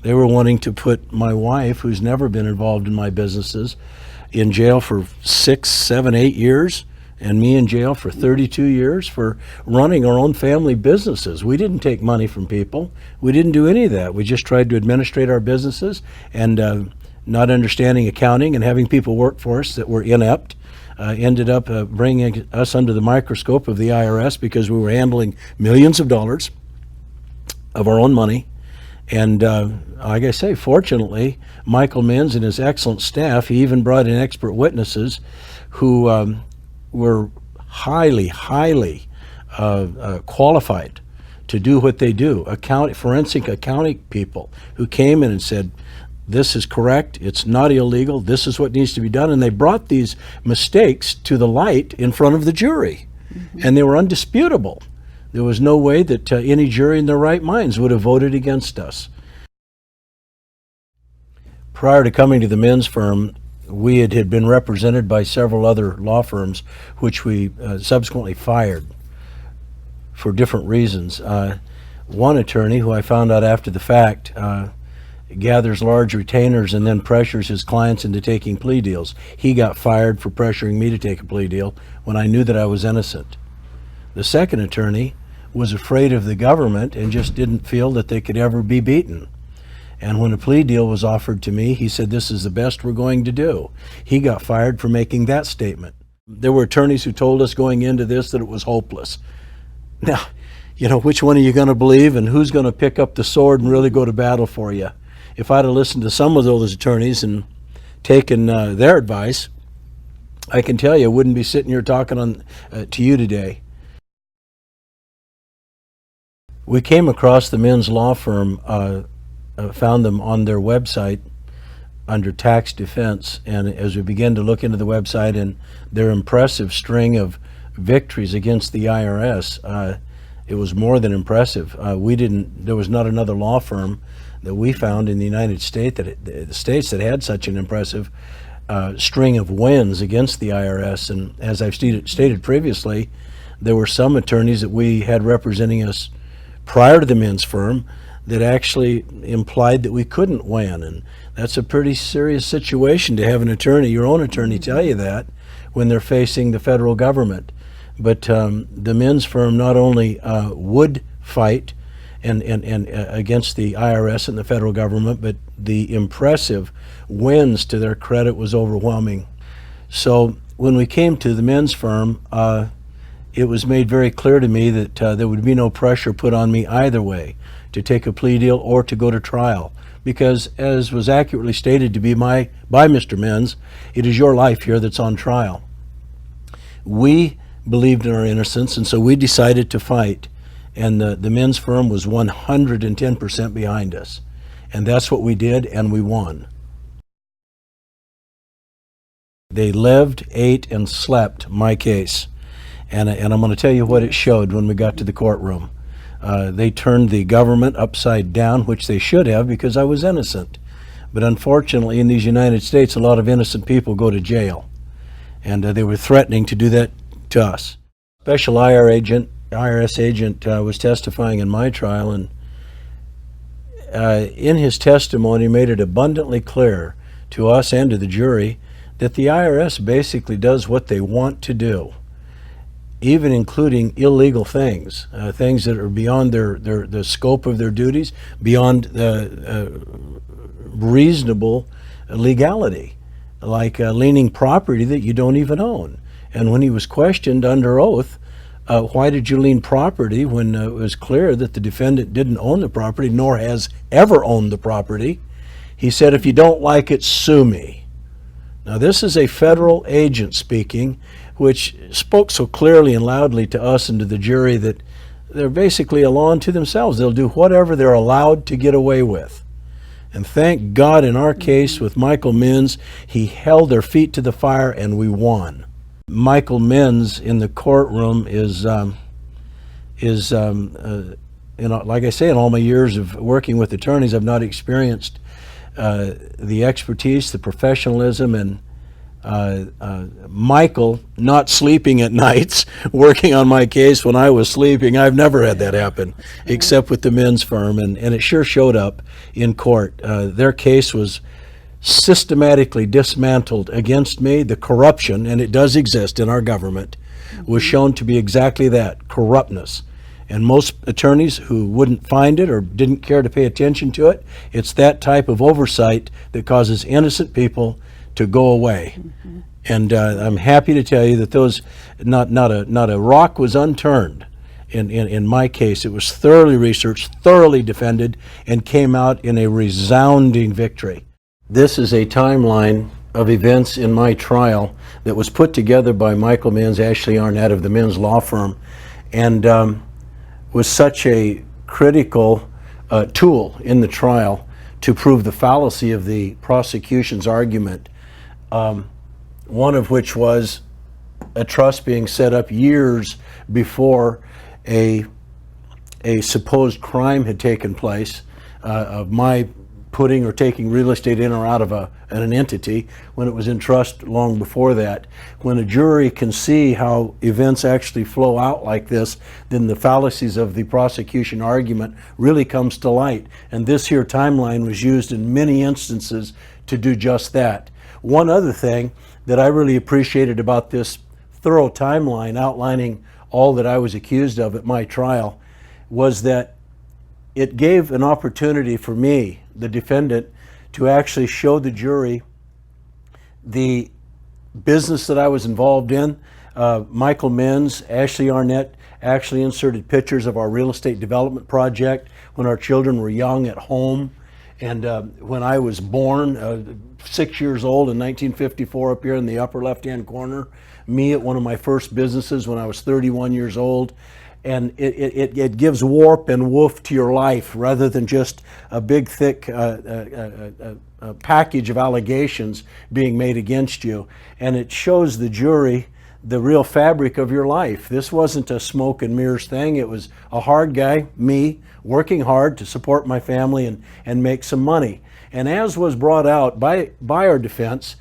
They were wanting to put my wife, who's never been involved in my businesses, in jail for 6, 7, 8 years, and me in jail for 32 years for running our own family businesses. We didn't take money from people. We didn't do any of that. We just tried to administrate our businesses, and not understanding accounting and having people work for us that were inept ended up bringing us under the microscope of the IRS because we were handling millions of dollars of our own money. And like I say, fortunately, Michael Menz and his excellent staff, he even brought in expert witnesses who were highly qualified to do what they do. Forensic accounting people who came in and said, this is correct, it's not illegal, this is what needs to be done. And they brought these mistakes to the light in front of the jury. Mm-hmm. And they were undisputable. There was no way that any jury in their right minds would have voted against us. Prior to coming to the Menz firm, we had been represented by several other law firms, which we subsequently fired for different reasons. One attorney, who I found out after the fact, gathers large retainers and then pressures his clients into taking plea deals. He got fired for pressuring me to take a plea deal when I knew that I was innocent. The second attorney was afraid of the government and just didn't feel that they could ever be beaten. And when a plea deal was offered to me, he said, this is the best we're going to do. He got fired for making that statement. There were attorneys who told us going into this that it was hopeless. Now, which one are you going to believe, and who's going to pick up the sword and really go to battle for you? If I'd have listened to some of those attorneys and taken their advice, I can tell you I wouldn't be sitting here talking to you today. We came across the Menz law firm, found them on their website under tax defense, and as we began to look into the website and their impressive string of victories against the IRS, it was more than impressive. There was not another law firm that we found in the United States that had such an impressive string of wins against the IRS. And as I've stated previously, there were some attorneys that we had representing us prior to the Menz firm that actually implied that we couldn't win. And that's a pretty serious situation to have an attorney, your own attorney, tell you that when they're facing the federal government. But the Menz firm not only would fight and against the IRS and the federal government, but the impressive wins to their credit was overwhelming. So when we came to the Menz firm, it was made very clear to me that there would be no pressure put on me either way to take a plea deal or to go to trial, because as was accurately stated to be by Mr. Menz, it is your life here that's on trial. We believed in our innocence, and so we decided to fight. And the Menz firm was 110% behind us. And that's what we did, and we won. They lived, ate, and slept my case. And I'm going to tell you what it showed when we got to the courtroom. They turned the government upside down, which they should have, because I was innocent. But unfortunately, in these United States, a lot of innocent people go to jail. And they were threatening to do that to us. Special IRS agent was testifying in my trial, and in his testimony made it abundantly clear to us and to the jury that the IRS basically does what they want to do, even including illegal things, things that are beyond the scope of their duties, beyond reasonable legality, like leaning property that you don't even own. And when he was questioned under oath, why did you lien property when it was clear that the defendant didn't own the property, nor has ever owned the property? He said, if you don't like it, sue me. Now, this is a federal agent speaking, which spoke so clearly and loudly to us and to the jury that they're basically a law unto themselves. They'll do whatever they're allowed to get away with. And thank God in our case with Michael Menz, he held their feet to the fire and we won. Michael Menz in the courtroom is like I say, in all my years of working with attorneys, I've not experienced the expertise, the professionalism, and Michael not sleeping at nights, working on my case when I was sleeping. I've never had that happen, except with the men's firm, and it sure showed up in court. Their case was systematically dismantled against me. The corruption, and it does exist in our government, was shown to be exactly that, corruptness. And most attorneys who wouldn't find it or didn't care to pay attention to it, it's that type of oversight that causes innocent people to go away. And I'm happy to tell you that those, not a rock was unturned in my case. It was thoroughly researched, thoroughly defended, and came out in a resounding victory. This is a timeline of events in my trial that was put together by Michael Menz, Ashley Arnett of the Menz Law Firm, and was such a critical tool in the trial to prove the fallacy of the prosecution's argument. One of which was a trust being set up years before a supposed crime had taken place of my putting or taking real estate in or out of an entity, when it was in trust long before that. When a jury can see how events actually flow out like this, then the fallacies of the prosecution argument really comes to light. And this here timeline was used in many instances to do just that. One other thing that I really appreciated about this thorough timeline outlining all that I was accused of at my trial was that it gave an opportunity for me, the defendant, to actually show the jury the business that I was involved in. Michael Menz, Ashley Arnett actually inserted pictures of our real estate development project when our children were young at home. And when I was born, 6 years old in 1954, up here in the upper left-hand corner, me at one of my first businesses when I was 31 years old. And it gives warp and woof to your life rather than just a big, thick package of allegations being made against you. And it shows the jury the real fabric of your life. This wasn't a smoke and mirrors thing. It was a hard guy, me, working hard to support my family and make some money. And as was brought out by our defense,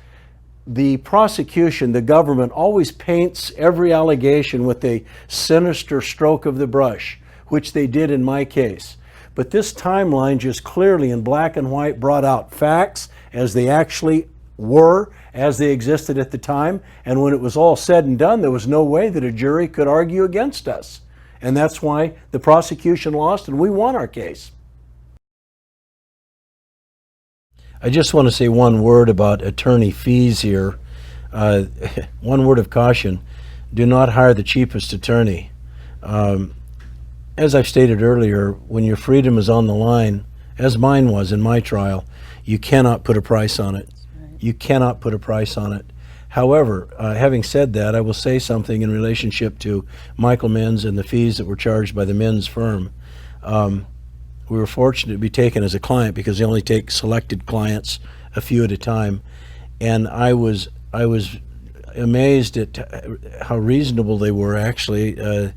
the prosecution, the government, always paints every allegation with a sinister stroke of the brush, which they did in my case. But this timeline just clearly in black and white brought out facts as they actually were, as they existed at the time. And when it was all said and done, there was no way that a jury could argue against us. And that's why the prosecution lost and we won our case. I just want to say one word about attorney fees here. One word of caution: do not hire the cheapest attorney. As I've stated earlier, when your freedom is on the line, as mine was in my trial, you cannot put a price on it. You cannot put a price on it. However, having said that, I will say something in relationship to Michael Menz and the fees that were charged by the Menz firm. We were fortunate to be taken as a client because they only take selected clients, a few at a time. And I was amazed at how reasonable they were actually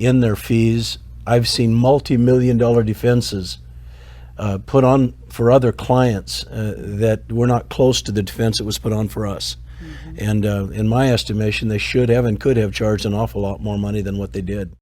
in their fees. I've seen multi-million-dollar defenses put on for other clients that were not close to the defense that was put on for us. Mm-hmm. And in my estimation, they should have and could have charged an awful lot more money than what they did.